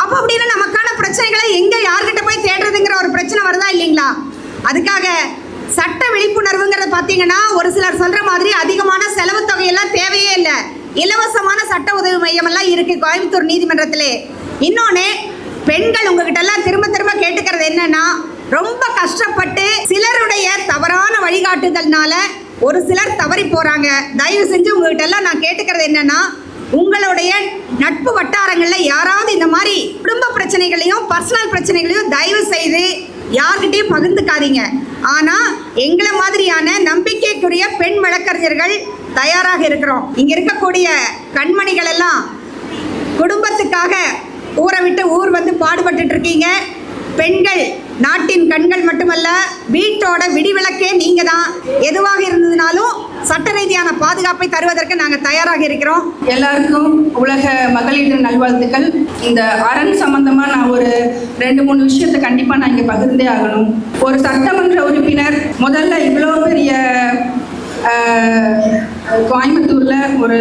அப்போ அப்படின்னா நமக்கான பிரச்சனைகளை எங்க யார்கிட்ட போய் தேடுறதுங்கிற ஒரு பிரச்சனை வருதா இல்லைங்களா? அதுக்காக சட்ட விழிப்புணர்வுங்கிறத பார்த்தீங்கன்னா ஒரு சிலர் சொல்ற மாதிரி அதிகமான செலவு தொகையெல்லாம் தேவையே இல்லை. இலவசமான சட்ட உதவி மையம் எல்லாம் இருக்கு கோயம்புத்தூர் நீதிமன்றத்திலே. இன்னொன்று, பெண்கள் உங்ககிட்ட எல்லாம் திரும்ப திரும்ப கேட்டுக்கிறது என்னன்னா, ரொம்ப கஷ்டப்பட்டு சிலருடைய தவறான வழிகாட்டுதல்னால ஒரு சிலர் தவறி போறாங்க. தயவு செஞ்சு உங்ககிட்ட எல்லாம் நான் கேட்டுக்கிறது என்னன்னா, உங்களுடைய நட்பு வட்டாரங்கள்ல யாராவது இந்த மாதிரி குடும்ப பிரச்சனைகளையும் பர்சனல் பிரச்சனைகளையும் தயவு செய்து யார்கிட்டையும் பகிர்ந்துக்காதீங்க. ஆனா எங்களை மாதிரியான நம்பிக்கைக்குரிய பெண் வழக்கறிஞர்கள் தயாராக இருக்கிறோம். இங்க இருக்கக்கூடிய கண்மணிகள் எல்லாம் குடும்பத்துக்காக ஊரை விட்டு ஊர் வந்து பாடுபட்டு இருக்கீங்க. பெண்கள் நாட்டின் கண்கள் மட்டுமல்ல, வீட்டோட விடிவிளக்கே நீங்க தான். எதுவாக இருந்ததுனாலும் சட்ட ரீதியான பாதுகாப்பை தருவதற்கு நாங்கள் தயாராக இருக்கிறோம். எல்லாருக்கும் உலக மகளிர் தின நல்வாழ்த்துக்கள். இந்த அரண் சம்பந்தமா நான் ஒரு 2-3 விஷயத்தை கண்டிப்பா நான் இங்க பகிர்ந்தே ஆகணும். ஒரு சட்டமன்ற உறுப்பினர் முதல்ல இவ்வளோ பெரிய கோயம்புத்தூர்ல ஒரு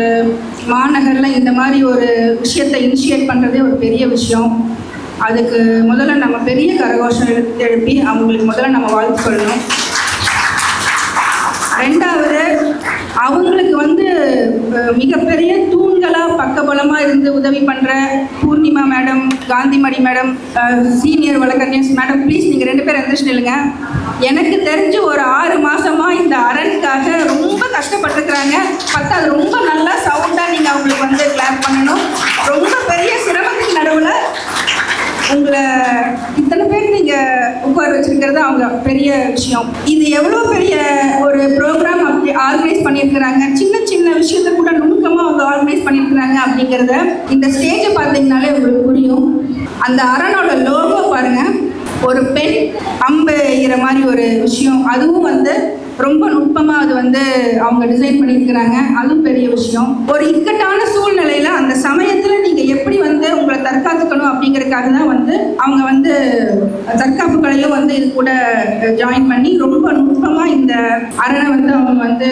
மாநகர்ல இந்த மாதிரி ஒரு விஷயத்தை இனிஷியேட் பண்றதே ஒரு பெரிய விஷயம். அதுக்கு முதல்ல நம்ம பெரிய கரகோஷம் எழுப்பி அவங்களுக்கு முதல்ல நம்ம வாழ்த்து சொல்லணும். ரெண்டாவது, அவங்களுக்கு வந்து மிகப்பெரிய தூண்களாக பக்கபலமாக இருந்து உதவி பண்ணுற Purnima madam, Gandhimani madam, senior வழக்கறிஞர் மேடம், ப்ளீஸ் நீங்கள் 2 பேரும் எந்திரிச்சு நில்லுங்க. எனக்கு தெரிஞ்சு ஒரு 6 மாசமா இந்த அரணுக்காக ரொம்ப கஷ்டப்பட்டுருக்குறாங்க. பார்த்தா அது ரொம்ப நல்லா சவுண்டாக நீங்கள் அவங்களுக்கு வந்து கிளாப் பண்ணணும். ரொம்ப பெரிய சிரமத்துக்கு நடுவில் உங்களை இத்தனை பேர் நீங்கள் உட்கார வச்சிருக்கிறது அவங்க பெரிய விஷயம். இது எவ்வளோ பெரிய ஒரு ப்ரோக்ராம் அப்படி ஆர்கனைஸ் பண்ணியிருக்கிறாங்க. சின்ன சின்ன விஷயத்த கூட நுணுக்கமாக அவங்க ஆர்கனைஸ் பண்ணியிருக்கிறாங்க அப்படிங்கிறத இந்த ஸ்டேஜை பார்த்தீங்கனாலே உங்களுக்கு புரியும். அந்த அரணோட லோகோ பாருங்கள், ஒரு பெண் அம்பு எய்கிற மாதிரி ஒரு விஷயம். அதுவும் வந்து ரொம்ப நுட்பமாக அது வந்து அவங்க டிசைன் பண்ணியிருக்கிறாங்க. அதுவும் பெரிய விஷயம். ஒரு இக்கட்டான சூழ்நிலையில் அந்த சமயத்தில் நீங்கள் எப்படி வந்து உங்களை தற்காத்துக்கணும் அப்படிங்கிறதுக்காக தான் வந்து அவங்க வந்து தற்காப்பு கலையும் வந்து இது கூட ஜாயின் பண்ணி ரொம்ப நுட்பமாக இந்த அரணை வந்து அவங்க வந்து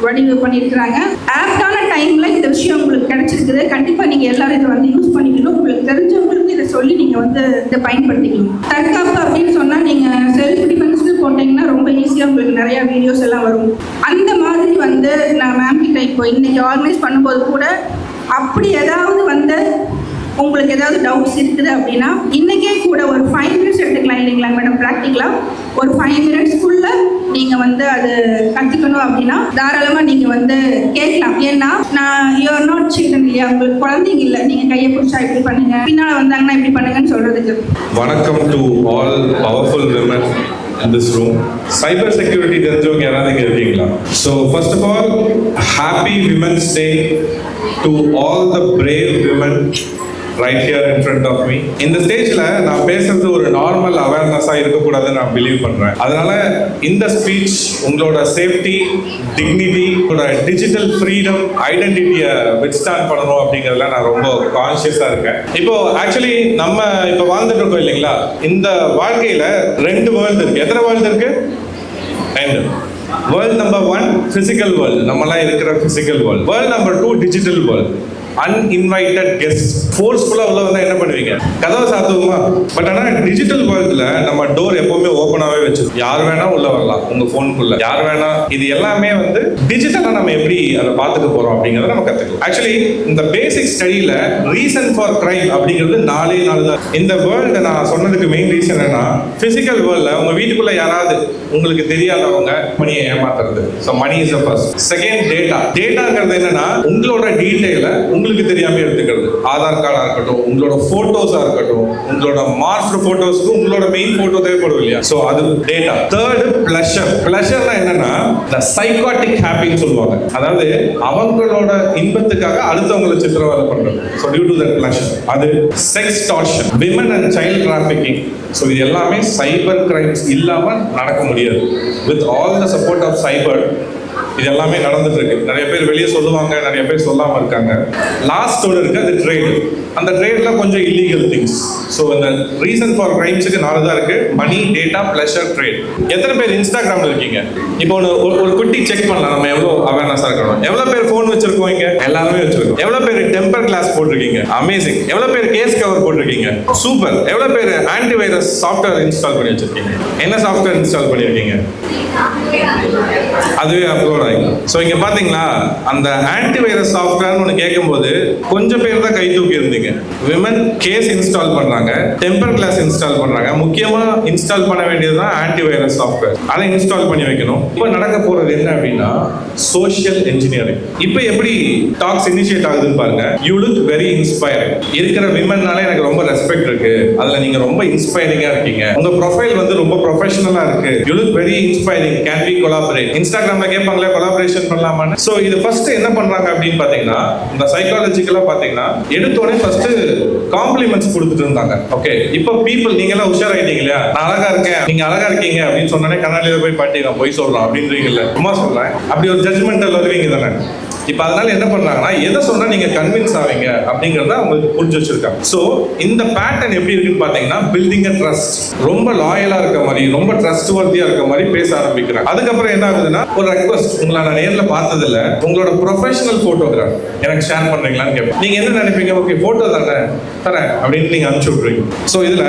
வடிவு பண்ணியிருக்கிறாங்க. ஆப்டான டைமில் இந்த விஷயம் உங்களுக்கு கிடைச்சிருக்குது. கண்டிப்பாக நீங்கள் எல்லாரும் இதை வந்து யூஸ் பண்ணிக்கணும். உங்களுக்கு தெரிஞ்சவங்களுக்கு இதை சொல்லி நீங்கள் வந்து இதை பயன்படுத்திக்கணும். தற்காப்பு அப்படின்னு சொன்னால் நீங்கள் செல்ஃப் டிஃபென்ஸ்னு போட்டிங்கன்னா ரொம்ப ஈஸியாக உங்களுக்கு நிறையா வீடியோஸ் எல்லாம் வரும். அந்த மாதிரி வந்து நான் மேம் கிட்ட இப்போ இன்னைக்கு ஆர்கனைஸ் பண்ணும்போது கூட அப்படி ஏதாவது வந்து உங்களுக்கு ஏதாவது டவுட்ஸ் இருக்குது அப்படின்னா இன்றைக்கே கூட ஒரு 5 minutes எடுத்துக்கலாம் இல்லைங்களா மேடம்? ப்ராக்டிக்கலாக ஒரு 5 minutesக்குள்ளே நீங்கள் வந்து அது கற்றுக்கணும் அப்படின்னா தாராளமாக நீங்கள் வந்து கேட்கலாம். ஏன்னா நான் யூஆர் நாட் சில்ட்ரன் இல்லையா, உங்களுக்கு குழந்தைங்க இல்லை. நீங்கள் கையை பிடிச்சா இப்படி பண்ணுங்க, பின்னால் வந்தாங்கன்னா இப்படி பண்ணுங்கன்னு சொல்கிறதுக்கு. வணக்கம் to all powerful women in this room. Cyber security தெரிஞ்சவங்க யாராவது இங்க இருக்கீங்களா? So first of all, happy Women's Day to all the brave women right here in front of me. இந்த ஸ்டேஜ்ல நான் பேசுறது ஒரு நார்மல் அவேர்னஸா இருக்கக்கூடாதுன்னு நான் பிலீவ் பண்றேன். அதனால இந்த ஸ்பீச் உங்களோட சேஃப்டி, டிக்னிட்டி, உங்களோட டிஜிட்டல் ஃப்ரீடம், ஐடென்டிட்டியை வித்ஸ்டாண்ட் பண்ணணும் அப்படிங்கிறதுல நான் ரொம்ப கான்சியஸா இருக்கேன். இப்போ ஆக்சுவலி நம்ம இப்போ வாழ்ந்துட்டு இருக்கோம் இல்லைங்களா, இந்த வாழ்க்கையில 2 வேர்ல்டு இருக்கு. எத்தனை வேர்ல்டு இருக்கு? 2. வேர்ல்ட் நம்பர் 1 பிசிக்கல் வேர்ல்டு, நம்மலாம் இருக்கிற physical world. World number 2 digital world. Uninvited guest ஃபோர்ஸ்ஃபுல்லா உள்ள வந்தா என்ன பண்ணுவீங்க? கதவை சாத்துவோமா? பட் ஆனா டிஜிட்டல் வேர்ல்ட்ல நம்ம டோர் எப்பவுமே ஓப்பனாவே வச்சிருக்கோம். யார் வேணா உள்ள வரலாம் உங்க போனுக்குள்ள, யார் வேணா. இது எல்லாமே வந்து டிஜிட்டலா நம்ம எப்படி அதை பார்த்துக்க போறோம் அப்படிங்கறத நம்ம கத்துக்கலாம். ஆக்சுவலி இந்த பேசிக் ஸ்டடியில ரீசன் ஃபார் கிரைம் அப்படிங்கிறது 4 தான். இந்த வேர்ல்டு நான் சொன்னதுக்கு மெயின் ரீசன் என்னன்னா, பிசிக்கல் வேர்ல்ட்ல உங்க வீட்டுக்குள்ள யாராவது உங்களுக்கு தெரியாதவங்க மணியை ஏமாத்துறது. So money is the first. Second data. டேட்டாங்கிறது என்னன்னா உங்களோட டீடைல உங்களுக்கு தெரியாம எடுத்துக்கிறது. ஆதார் கார்டா இருக்கட்டும், உங்களோட போட்டோஸா இருக்கட்டும், உங்களோட மார்க்டு போட்டோஸ்க்கு உங்களோட மெயின் போட்டோ தேவைப்படும் இல்லையா? சோ அது டேட்டா. Third pleasure. பிளஷர்னா என்னன்னா the psychotic happyன்னு சொல்லுவாங்க. அதாவது அவங்களோட இன்பத்துக்காக அடுத்தவங்களை சித்திரவதை பண்றது. so due to that pleasure. அது sextortion, women and child trafficking. So இது எல்லாமே சைபர் கிரைம்ஸ் இல்லாமல் நடக்க முடியாது. With all the support of cyber இது எல்லாமே நடந்துட்டு இருக்கு. நிறைய பேர் வெளியே சொல்லுவாங்க, நிறைய பேர் சொல்லாம இருக்காங்க. லாஸ்ட் ஒன்று இருக்கு, அது ட்ரேடு. அந்த ட்ரேட்ல கொஞ்சம் இல்லீகல் திங்ஸ். ஸோ இந்த ரீசன் ஃபார் கிரைம்ஸுக்கு 4 தான் இருக்கு: மணி, டேட்டா, பிளஷர், ட்ரேட். எத்தனை பேர் இன்ஸ்டாகிராம்ல இருக்கீங்க? இப்போ ஒரு குட்டி செக் பண்ணலாம் நம்ம எவ்வளோ அவேர்னஸா இருக்கணும். எவ்வளோ பேர் ஃபோன் வச்சிருக்கோம்? இங்க எல்லாருமே வச்சிருக்கோம். எவ்வளோ பேர் டெம்பர் கிளாஸ் போட்டிருக்கீங்க? அமேசிங். எவ்வளோ பேர் கேஸ் கவர் போட்டிருக்கீங்க? சூப்பர். எவ்வளோ பேர் ஆன்டிவைரஸ் சாஃப்ட்வேர் இன்ஸ்டால் பண்ணி வச்சிருக்கீங்க? என்ன சாஃப்ட்வேர் இன்ஸ்டால் பண்ணியிருக்கீங்க? அதுவே அப்லோட் ஆகிடும். ஸோ இங்கே பார்த்தீங்களா, அந்த ஆன்டிவைரஸ் சாஃப்ட்வேர்னு ஒன்று கேட்கும்போது கொஞ்சம் பேர் தான் கை தூக்கி இருந்தீங்க. விமன் கேஸ் இன்ஸ்டால் பண்ணுறாங்க, டெம்பர் கிளாஸ் இன்ஸ்டால் பண்ணுறாங்க. முக்கியமாக இன்ஸ்டால் பண்ண வேண்டியது தான் ஆன்டிவைரஸ் சாஃப்ட்வேர். அதை இன்ஸ்டால் பண்ணி வைக்கணும். இப்போ நடக்க போகிறது என்ன அப்படின்னா, சோஷியல் இன்ஜினியரிங். இப்போ எப்படி டாக்ஸ் இனிஷியேட் ஆகுதுன்னு பாருங்க. You look very inspiring. இருக்கிற விமன்னால எனக்கு ரொம்ப ரெஸ்பெக்ட் இருக்கு. அதில் நீங்கள் ரொம்ப இன்ஸ்பைரிங்காக இருக்கீங்க. உங்கள் ப்ரொஃபைல் வந்து ரொம்ப ப்ரொஃபஷனலாக இருக்கு. You look very inspiring. Can we collaborate? இன்ஸ்டாகிராம்ல கேட்பாங்களே கொலாபரேஷன் பண்ணலாமான்னு. ஸோ இது ஃபர்ஸ்ட் என்ன பண்றாங்க அப்படின்னு பார்த்தீங்கன்னா, இந்த சைக்காலஜிக்கலா பார்த்தீங்கன்னா எடுத்தோடனே ஃபர்ஸ்ட் காம்ப்ளிமெண்ட்ஸ் கொடுத்துட்டு இருந்தாங்க. ஓகே, இப்போ பீப்புள் நீங்க எல்லாம் உஷாராயிட்டீங்க இல்லையா? நான் அழகா இருக்கேன், நீங்க அழகா இருக்கீங்க அப்படின்னு சொன்னோடனே கண்ணாடியில போய் பாட்டி நான் போய் சொல்றோம் அப்படின்றீங்கல்ல, சும்மா சொல்றேன். அப்படி ஒரு ஜட்மெண்டல் வருவீங்க தானே. இப்போ அதனால என்ன பண்றாங்கன்னா, எதை சொன்னா நீங்க கன்வின்ஸ் ஆவீங்க அப்படிங்கறத அவங்களுக்கு புரிஞ்சு வச்சிருக்காங்க. ஸோ இந்த பேட்டர்ன் எப்படி இருக்குன்னு பாத்தீங்கன்னா, பில்டிங் அ ட்ரஸ்ட். ரொம்ப லாயலா இருக்க மாதிரி, ரொம்ப ட்ரஸ்ட் வர்த்தியா இருக்க மாதிரி பேச ஆரம்பிக்கிறாங்க. அதுக்கப்புறம் என்ன ஆகுதுன்னா, ஒரு ரெக்வஸ்ட், உங்களை நான் நேர்ல பார்த்ததில்ல, உங்களோட ப்ரொஃபஷனல் போட்டோகிராஃப் எனக்கு ஷேர் பண்றீங்களான்னு கேட்பேன். நீங்க என்ன நினைப்பீங்க? ஓகே, போட்டோ தானே தரேன் அப்படின்னு நீங்க அனுப்பிச்சு விட்றீங்க. ஸோ இதுல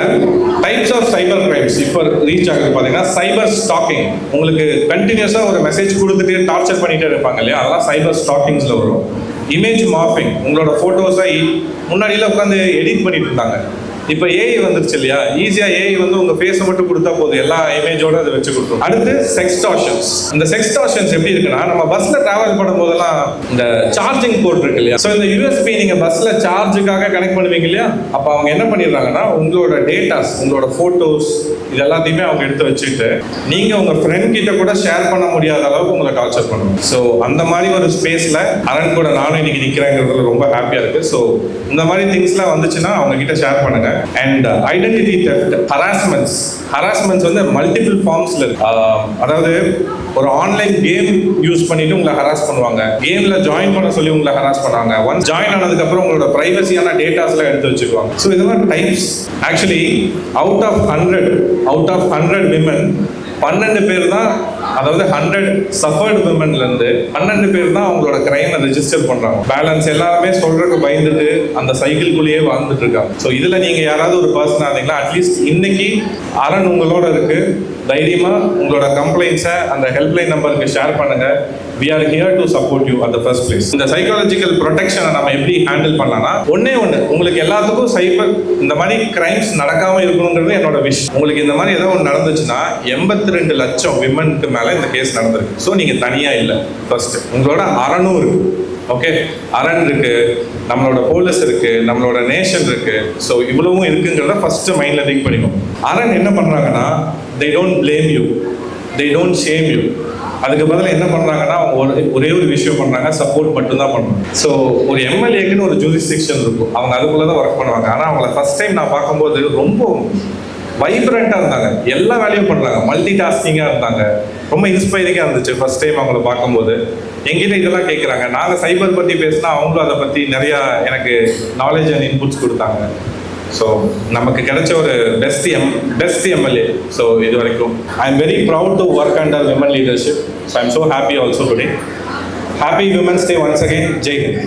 டைப்ஸ் ஆஃப் சைபர் கிரைம்ஸ் இப்போ ரீச் ஆகுது பாத்தீங்கன்னா, சைபர் ஸ்டாக்கிங். உங்களுக்கு கண்டினியூஸா ஒரு மெசேஜ் கொடுத்துட்டு டார்ச்சர் பண்ணிட்டே இருப்பாங்க இல்லையா, அதெல்லாம் சைபர் ஸ்டாக்கிங். டாக்கிங்ஸில் வரும். இமேஜ் மார்பிங், உங்களோட ஃபோட்டோஸை முன்னாடியில் உட்காந்து எடிட் பண்ணிட்டு இருந்தாங்க. இப்போ ஏஐ வந்துருச்சு இல்லையா, ஈஸியாக ஏஐ வந்து உங்கள் ஃபேஸை மட்டும் கொடுத்தா போதும், எல்லா இமேஜோட அதை வச்சு கொடுத்துரும். அடுத்து செக்ஸ்டார்ஷன்ஸ். இந்த செக்ஸ்டார்ஷன்ஸ் எப்படி இருக்குன்னா, நம்ம பஸ்ஸில் ட்ராவல் பண்ணும்போதெல்லாம் இந்த சார்ஜிங் போர்ட் இருக்கு இல்லையா, ஸோ இந்த யூஎஸ்பி நீங்கள் பஸ்ஸில் சார்ஜுக்காக கனெக்ட் பண்ணுவீங்க இல்லையா, அப்போ அவங்க என்ன பண்ணிடுறாங்கன்னா உங்களோட டேட்டாஸ், உங்களோட ஃபோட்டோஸ் இது எல்லாத்தையுமே அவங்க எடுத்து வச்சுட்டு நீங்கள் உங்கள் ஃப்ரெண்ட் கிட்ட கூட ஷேர் பண்ண முடியாத அளவுக்கு உங்களை டார்ச்சர் பண்ணுவோம். ஸோ அந்த மாதிரி ஒரு ஸ்பேஸில் அரண் கூட நானும் இன்னைக்கு நிற்கிறேங்கிறதுல ரொம்ப ஹாப்பியாக இருக்குது. ஸோ இந்த மாதிரி திங்ஸ்லாம் வந்துச்சுன்னா அவங்க கிட்ட ஷேர் பண்ணுங்க. அண்ட் ஐடென்டிட்டி தெஃப்ட், ஹராஸ்மெண்ட்ஸ் வந்து மல்டிபிள் ஃபார்ம்ஸ்ல இருக்கு. அதாவது ஒரு ஆன்லைன் கேம் யூஸ் பண்ணிட்டு உங்களை ஹராஸ் பண்ணுவாங்க, கேம்ல ஜாயின் பண்ண சொல்லி உங்களை ஹராஸ் பண்ணுவாங்க. ஒன்ஸ் ஜாயின் ஆனதுக்கு அப்புறம் உங்களோட பிரைவசியான டேட்டாஸ்லாம் எடுத்து வச்சுக்குவாங்க. ஸோ இதெல்லாம் types. Actually out of 100 women 12 பேர் தான், அதாவது 100 சஃபர்டு விமன்லேருந்து 12 பேர் தான் அவங்களோட கிரைமை ரெஜிஸ்டர் பண்ணுறாங்க. பேலன்ஸ் எல்லாருமே சொல்றதுக்கு பயந்துட்டு அந்த சைக்கிள்குள்ளேயே வாழ்ந்துட்டு இருக்காங்க. ஸோ இதில் நீங்கள் யாராவது ஒரு பர்சனாக இருந்தீங்களா, அட்லீஸ்ட் இன்னைக்கு அரண் உங்களோட இருக்கு, தைரியமாக உங்களோட கம்ப்ளைண்ட்ஸை அந்த ஹெல்ப்லைன் நம்பருக்கு ஷேர் பண்ணுங்க. We are here to support you at the first place. இந்த சைக்காலஜிக்கல் ப்ரொடெக்ஷனை நம்ம எப்படி ஹேண்டில் பண்ணலாம்னா, ஒண்ணே உங்களுக்கு எல்லாத்துக்கும் சைபர் இந்த மாதிரி கிரைம்ஸ் நடக்காம இருக்கணுங்கிறது என்னோட விஷ். உங்களுக்கு இந்த மாதிரி ஏதோ ஒன்று நடந்துச்சுன்னா 82 லட்சம் விமனுக்கு மேலே இந்த கேஸ் நடந்திருக்கு. ஸோ நீங்கள் தனியாக இல்லை, ஃபர்ஸ்ட் உங்களோட அரணும் இருக்கு. ஓகே, அரண் இருக்கு, நம்மளோட போலீஸ் இருக்கு, நம்மளோட நேஷன் இருக்கு. ஸோ இவ்வளவும் இருக்குங்கிறத ஃபர்ஸ்ட் மைண்ட்ல திங்க் பண்ணிக்கணும். அரண் என்ன பண்றாங்கன்னா, they don't blame you, they don't shame you. அதுக்கு பதிலாக என்ன பண்ணுறாங்கன்னா அவங்க ஒரே ஒரு விஷயம் பண்ணுறாங்க, சப்போர்ட் மட்டும்தான் பண்ணுறாங்க. ஸோ ஒரு எம்எல்ஏக்குன்னு ஒரு ஜூரிஸ்டிக்ஷன் இருக்கும், அவங்க அதுக்குள்ளே தான் ஒர்க் பண்ணுவாங்க. ஆனால் அவங்கள ஃபர்ஸ்ட் டைம் நான் பார்க்கும்போது ரொம்ப வைப்ரண்ட்டாக இருந்தாங்க, எல்லா வேலையும் பண்ணுறாங்க, மல்டி டாஸ்கிங்காக இருந்தாங்க, ரொம்ப இன்ஸ்பைரிங்காக இருந்துச்சு ஃபர்ஸ்ட் டைம் அவங்கள பார்க்கும்போது. எங்கிட்ட இதெல்லாம் கேட்குறாங்க, நாங்கள் சைபர் பற்றி பேசினா அவங்களும் அதை பற்றி நிறையா எனக்கு நாலேஜ் அண்ட் இன்புட்ஸ் கொடுத்தாங்க. ஸோ நமக்கு கிடைச்ச ஒரு பெஸ்ட் எம்எல்ஏ. ஸோ இது வரைக்கும் I am very proud to work under women leadership. So I am so happy also today. Happy women's day once again. Jai Hind.